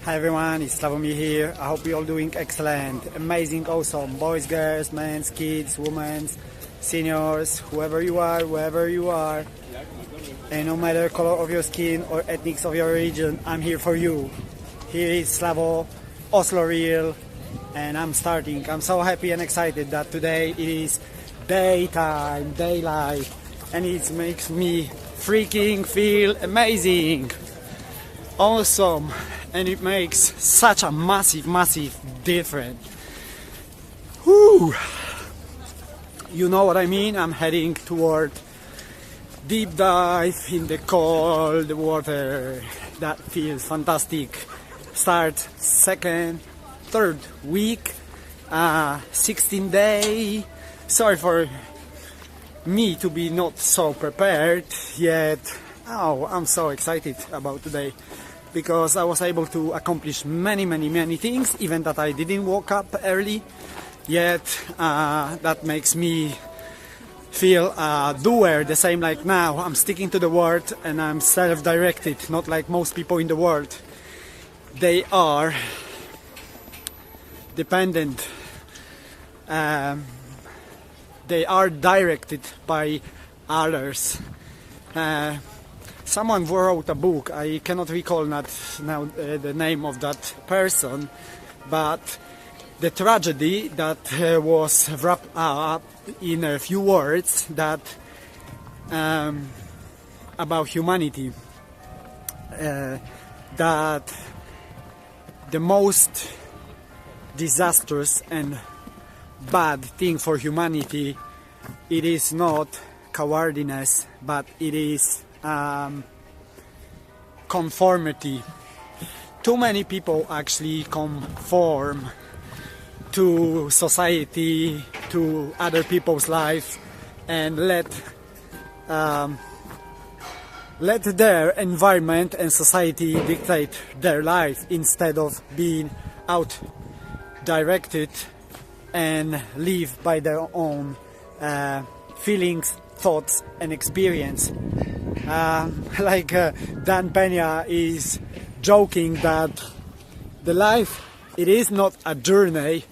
Hi everyone, it's Slavomir here. I hope you're all doing excellent, amazing, awesome. Boys, girls, men, kids, women, seniors, whoever you are, wherever you are. And no matter color of your skin or ethnics of your region, I'm here for you. Here is Slavo, Oslo Real, and I'm starting. I'm so happy and excited that today it is daytime, daylight, and it makes me freaking feel amazing. Awesome, and it makes such a massive difference. Whew. You know what I mean? I'm heading toward deep dive in the cold water. That feels fantastic. Start second, third week, 16 day. Sorry for me to be not so prepared yet. Oh, I'm so excited about today because I was able to accomplish many things, even that I didn't wake up early yet. That makes me feel a doer, the same like now. I'm sticking to the word and I'm self-directed, not like most people in the world. They are dependent. They are directed by others. Someone wrote a book, I cannot recall now the name of that person, but the tragedy that was wrapped up in a few words that about humanity, that the most disastrous and bad thing for humanity, it is not cowardliness, but it is conformity. Too many people actually conform to society, to other people's life, and let their environment and society dictate their life instead of being out directed and live by their own feelings, thoughts and experience. Like Dan Pena is joking that the life, it is not a journey.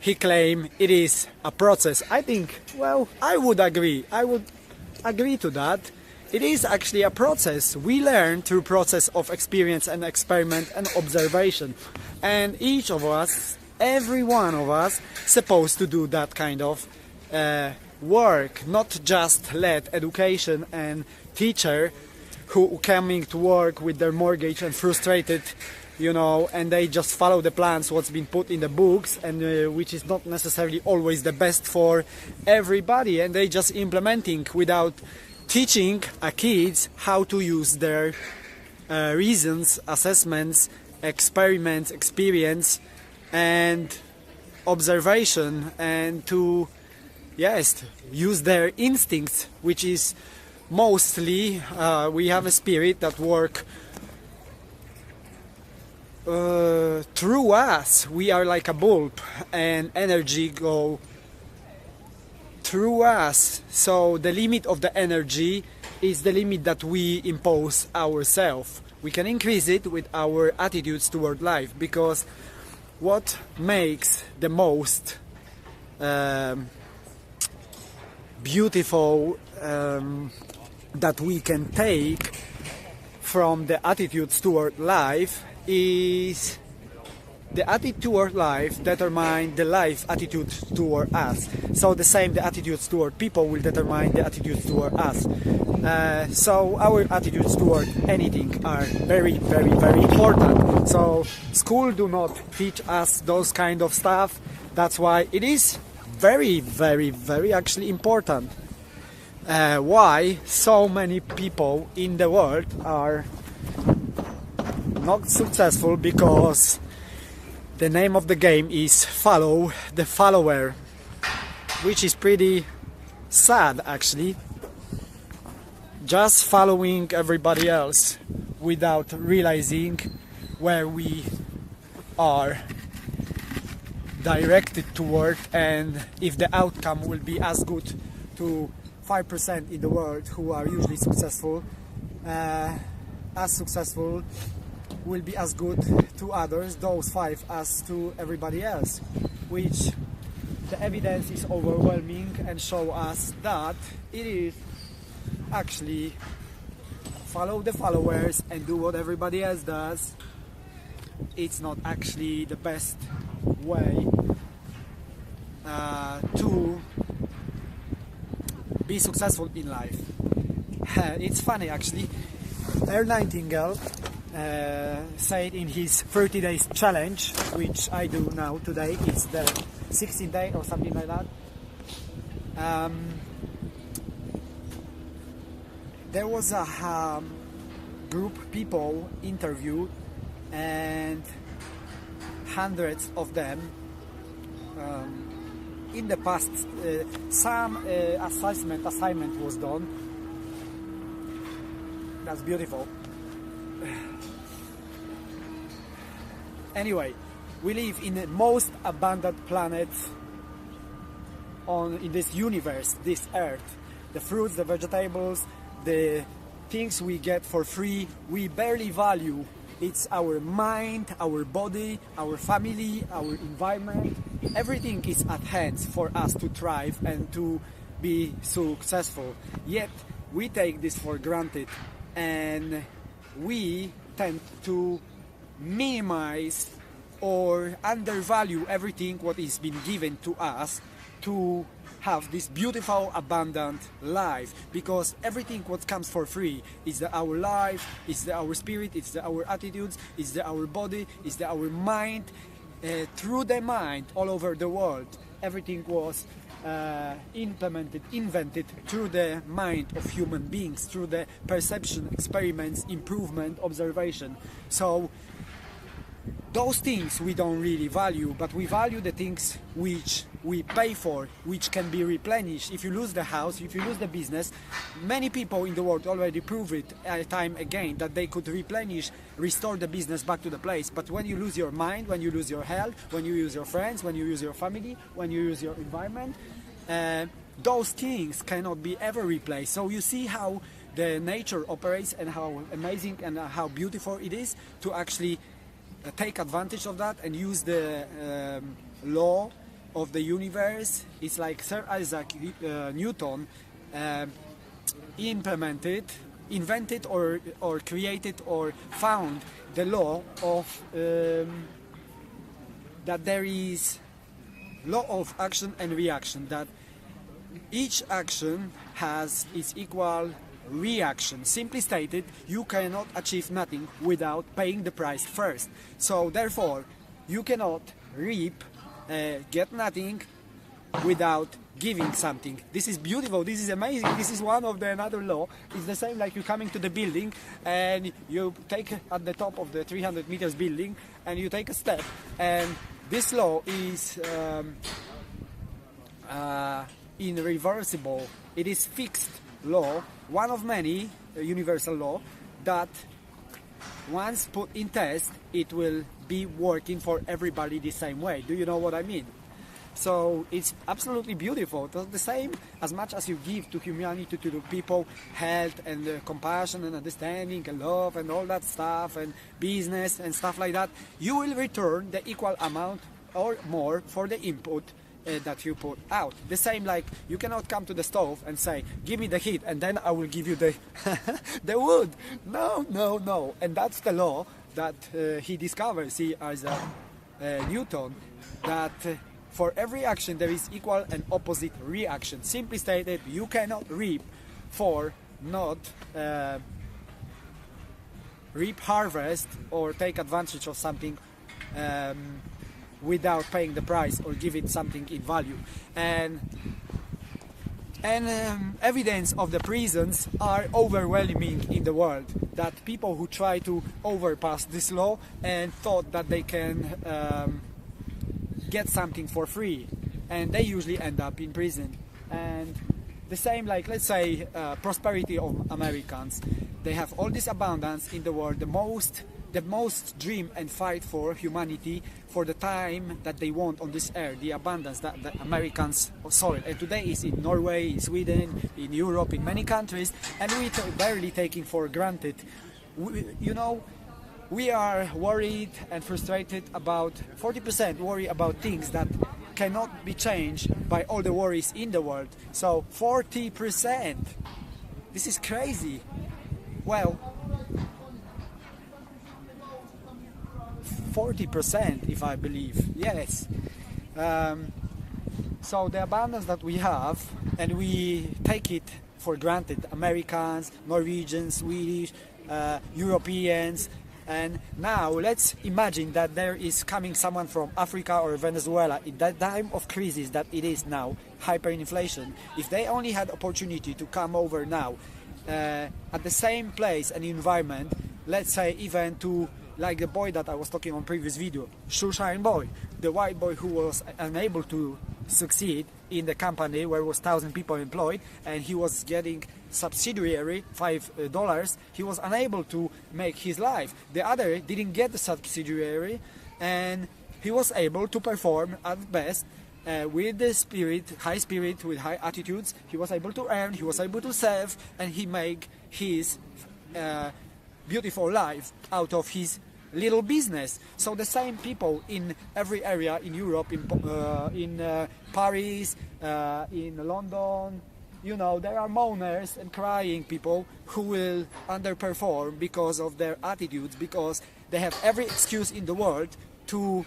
He claims it is a process. I think, well, I would agree to that. It is actually a process. We learn through process of experience and experiment and observation, and each of us, every one of us, supposed to do that kind of work, not just let education and teacher who coming to work with their mortgage and frustrated, you know, and they just follow the plans what's been put in the books, and which is not necessarily always the best for everybody, and they just implementing without teaching kids how to use their reasons, assessments, experiments, experience and observation, and to use their instincts, which is mostly we have a spirit that work through us. We are like a bulb and energy go through us, so the limit of the energy is the limit that we impose ourselves. We can increase it with our attitudes toward life, because what makes the most beautiful that we can take from the attitudes toward life is the attitude toward life determine the life attitude toward us. So the same, the attitudes toward people will determine the attitudes toward us. So our attitudes toward anything are very important. So school do not teach us those kind of stuff. That's why it is very actually important. Why so many people in the world are not successful, because the name of the game is follow the follower, which is pretty sad actually. Just following everybody else without realizing where we are directed toward, and if the outcome will be as good to 5% in the world who are usually successful, as successful will be as good to others, those 5, as to everybody else, which the evidence is overwhelming and show us that it is actually follow the followers and do what everybody else does. It's not actually the best way to be successful in life. It's funny actually. Air Nightingale said in his 30 days challenge, which I do now today, it's the 16th day or something like that. There was a group people interviewed, and hundreds of them in the past some assignment was done. That's beautiful. Anyway, we live in the most abundant planet in this universe, this earth. The fruits, the vegetables, the things we get for free, we barely value. It's our mind, our body, our family, our environment. Everything is at hand for us to thrive and to be successful. Yet we take this for granted, and we tend to minimize or undervalue everything what is been given to us to have this beautiful abundant life, because everything what comes for free is our life, is our spirit, it's our attitudes, is our body, is our mind. Through the mind all over the world, everything was invented through the mind of human beings, through the perception, experiments, improvement, observation. So those things we don't really value, but we value the things which we pay for, which can be replenished. If you lose the house, if you lose the business, many people in the world already prove it time again that they could replenish, restore the business back to the place. But when you lose your mind, when you lose your health, when you lose your friends, when you lose your family, when you lose your environment, those things cannot be ever replaced. So you see how the nature operates and how amazing and how beautiful it is to actually take advantage of that and use the law of the universe. It's like Sir Isaac Newton invented or created or found the law of that there is law of action and reaction, that each action has its equal reaction. Simply stated, you cannot achieve nothing without paying the price first. So therefore, you cannot reap, get nothing without giving something. This is beautiful, this is amazing, this is one of the another law. It's the same like you coming to the building and you take at the top of the 300 meters building and you take a step, and this law is irreversible. It is fixed law, one of many universal law that once put in test, it will be working for everybody the same way. Do you know what I mean? So it's absolutely beautiful. The same as much as you give to humanity, to the people, health and compassion and understanding and love and all that stuff and business and stuff like that, you will return the equal amount or more for the input that you put out. The same like you cannot come to the stove and say, give me the heat and then I will give you the the wood. No, no, no. And that's the law that he discovers, Newton, that for every action there is equal and opposite reaction. Simply stated, you cannot reap for not reap, harvest or take advantage of something without paying the price or give it something in value. And evidence of the prisons are overwhelming in the world, that people who try to overpass this law and thought that they can get something for free, and they usually end up in prison. And the same like, let's say, prosperity of Americans. They have all this abundance in the world, the most dream and fight for humanity for the time that they want on this earth, the abundance that the Americans soil. And today is in Norway, in Sweden, in Europe, in many countries, and we barely taking for granted. we are worried and frustrated about 40% worry about things that cannot be changed by all the worries in the world. So 40%, this is crazy. Well, 40% if I believe, yes. So the abundance that we have, and we take it for granted, Americans, Norwegians, Swedish, Europeans, and now let's imagine that there is coming someone from Africa or Venezuela in that time of crisis that it is now, hyperinflation. If they only had opportunity to come over now at the same place and environment, let's say even to, like the boy that I was talking on previous video, shoeshine boy, the white boy who was unable to succeed in the company where was 1,000 people employed, and he was getting subsidiary $5, he was unable to make his life. The other didn't get the subsidiary, and he was able to perform at best with the spirit, high spirit, with high attitudes. He was able to earn, he was able to save, and he made his beautiful life out of his little business. So the same people in every area in Europe, in Paris, in London, you know, there are moaners and crying people who will underperform because of their attitudes, because they have every excuse in the world to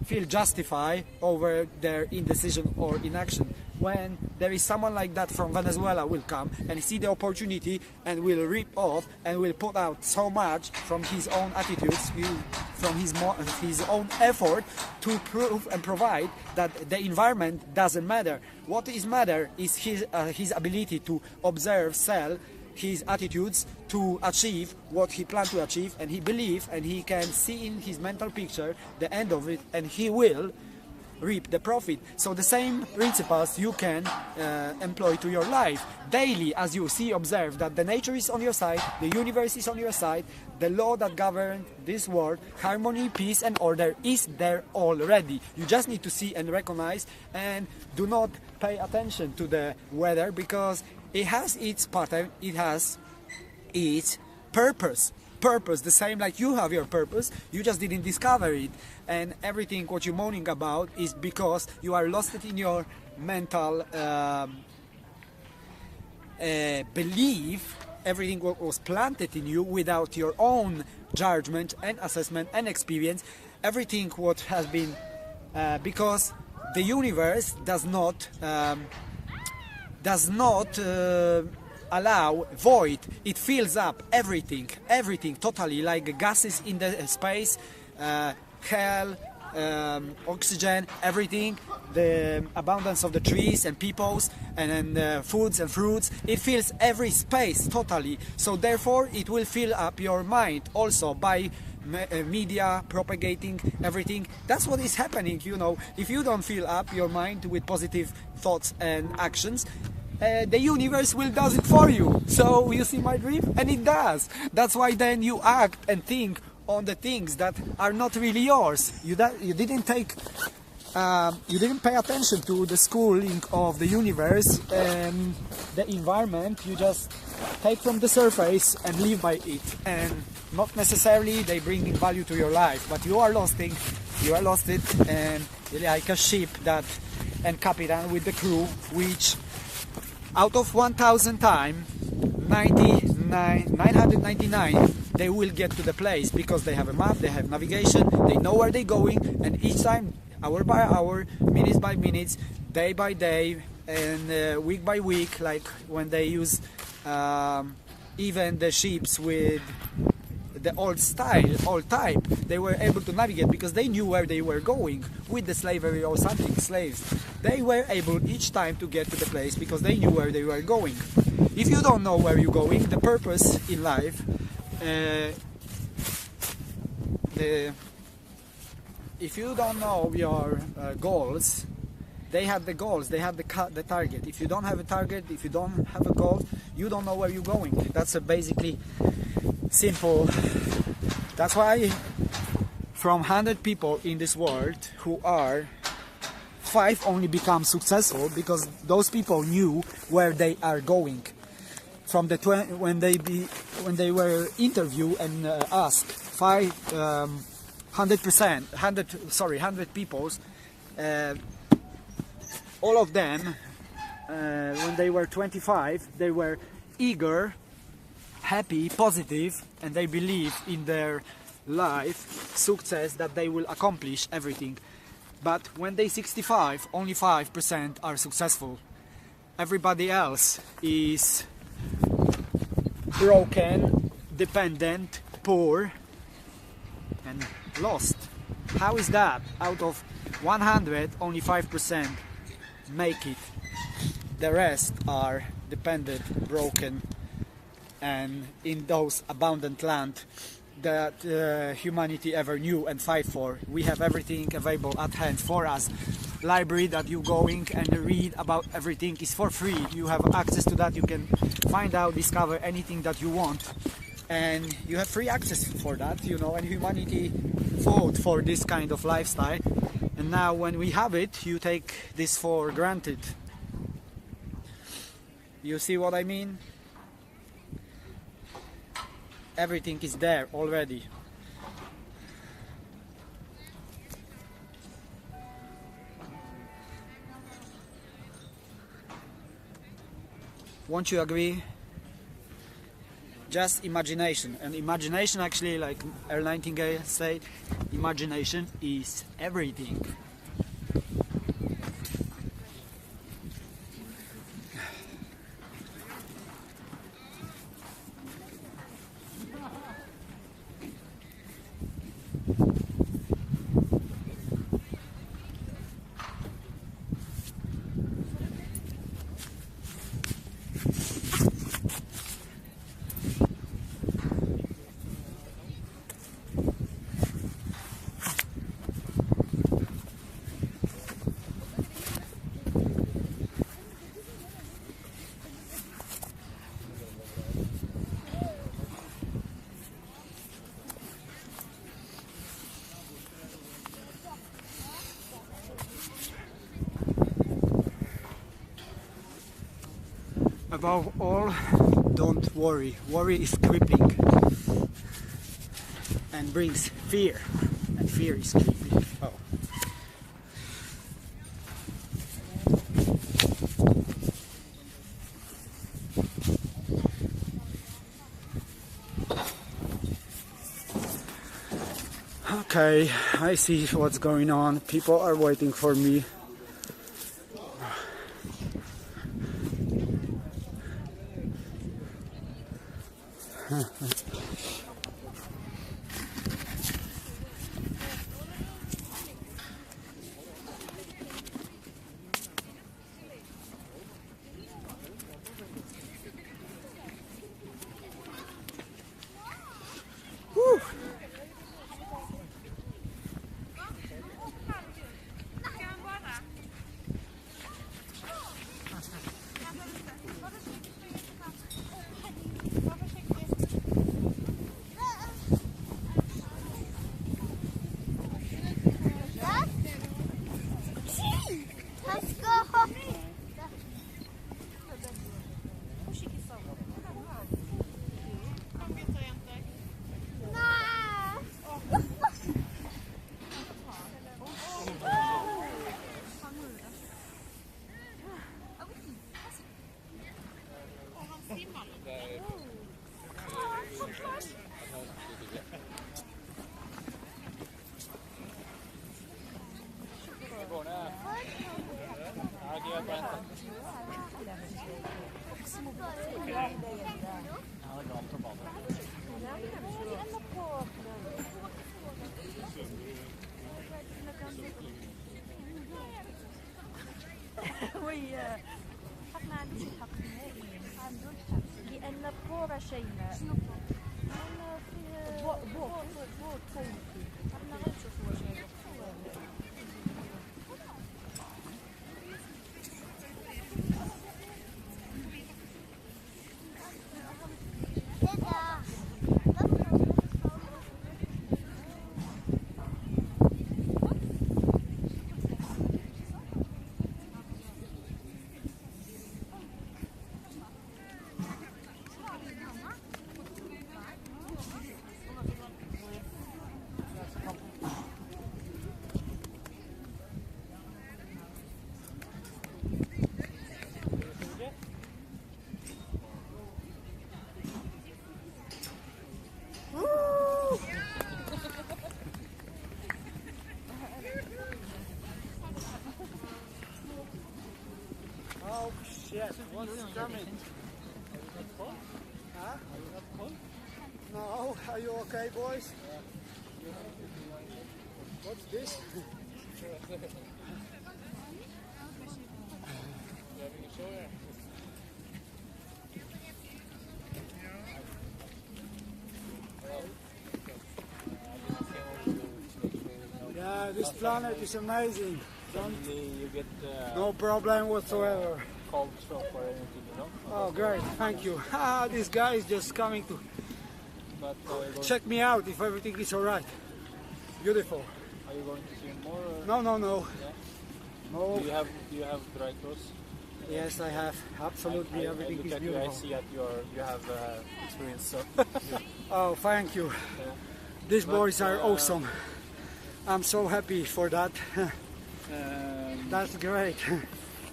feel justified over their indecision or inaction. When there is someone like that from Venezuela will come and see the opportunity and will rip off and will put out so much from his own attitudes, from his own effort to prove and provide that the environment doesn't matter. What is matter is his ability to observe, sell, his attitudes to achieve what he planned to achieve, and he believes and he can see in his mental picture the end of it, and he will reap the profit. So the same principles you can employ to your life daily, as you see, observe that the nature is on your side, the universe is on your side, the law that governs this world, harmony, peace and order is there already. You just need to see and recognize, and do not pay attention to the weather, because it has its pattern, it has its purpose, the same like you have your purpose, you just didn't discover it. And everything what you're moaning about is because you are lost in your mental belief, everything what was planted in you without your own judgment and assessment and experience, everything what has been because the universe does not allow void. It fills up everything totally, like gases in the space, hell, oxygen, everything, the abundance of the trees and peoples and foods and fruits. It fills every space totally. So therefore it will fill up your mind also by media propagating everything. That's what is happening, you know. If you don't fill up your mind with positive thoughts and actions, the universe will does it for you. So you see my drift, and it does. That's why then you act and think on the things that are not really yours. You didn't pay attention to the schooling of the universe and the environment. You just take from the surface and live by it, and not necessarily they bring value to your life, but you are lost it, and like a ship that and captain with the crew, which out of 1,000 times, 999 they will get to the place, because they have a map, they have navigation, they know where they're going, and each time, hour by hour, minutes by minutes, day by day, and week by week, like when they use even the ships with the old style, old type, they were able to navigate because they knew where they were going. With the slavery or something, slaves, they were able each time to get to the place because they knew where they were going. If you don't know where you're going, the purpose in life, if you don't know your goals, they have the goals, they have the target. If you don't have a target, if you don't have a goal, you don't know where you're going. That's a basically simple. That's why from 100 people in this world who are 5 only become successful, because those people knew where they are going. From the when when they were interviewed and asked 100 people, all of them, when they were 25, they were eager, happy, positive, and they believe in their life success that they will accomplish everything. But when they 65, only 5% are successful. Everybody else is broken, dependent, poor, and lost. How is that? Out of 100, only 5% make it. The rest are dependent, broken, and in those abundant land that humanity ever knew and fight for. We have everything available at hand for us. Library that you going and read about everything is for free. You have access to that. You can find out, discover anything that you want, and you have free access for that, you know. And humanity fought for this kind of lifestyle, and now when we have it, you take this for granted. You see what I mean? Everything is there already. Won't you agree? Just imagination. And imagination, actually, like Earl Nightingale said, imagination is everything. Above all, don't worry. Worry is creeping and brings fear, and fear is creeping. Oh. Okay, I see what's going on. People are waiting for me. Woo. لأن الكورة شيماء أنا فيه بوك أنا غنشوف واش coming. Huh? No, are you okay, boys? What's this? Yeah, this planet is amazing. You get No problem whatsoever. cold shock or anything, you know. Oh, great, thank you. Ah, this guy is just coming to But check me out if everything is alright. Beautiful. are you going to see more? Or No, no, no. Yeah? No. Do you have dry clothes? Yes, I have. Absolutely, I everything look is at you, I beautiful. see that you have experience. So Oh, thank you. yeah. These But, boys are awesome. I'm so happy for that. That's great.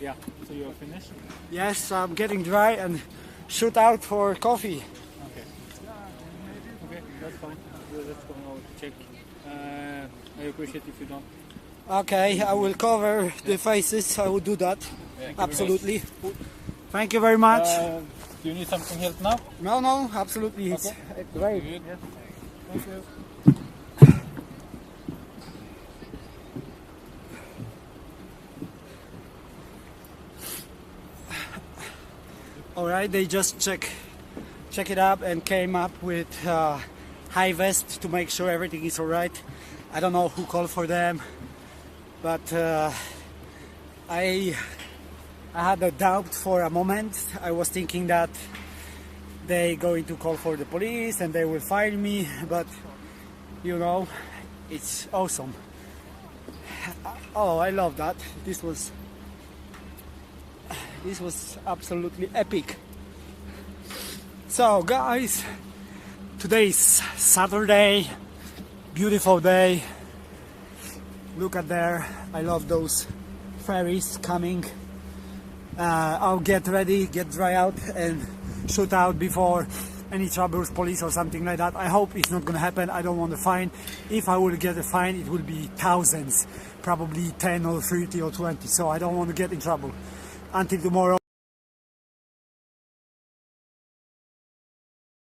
Yeah. So you're finished. Yes, I'm getting dry and shoot out for coffee. Okay. Okay, that's fine. We're just going over to check. I appreciate if you don't. Okay, I will cover the faces. I will do that. Thank you Absolutely. Thank you very much. Do you need something help now? No, no, absolutely. It's Okay. great. Good. Yes. Thank you. All right, they just check it up and came up with high vest to make sure everything is all right. I don't know who called for them, but I had a doubt for a moment. I was thinking that they going to call for the police and they will fine me, but you know, it's awesome. Oh, I love that. This was absolutely epic. So guys, today is Saturday, beautiful day. Look at there, I love those ferries coming. I'll get ready, get dry out and shoot out before any troubles, police or something like that. I hope it's not gonna happen. I don't want a fine. If I will get a fine, it will be thousands, probably 10 or 30 or 20, so I don't want to get in trouble. Until tomorrow.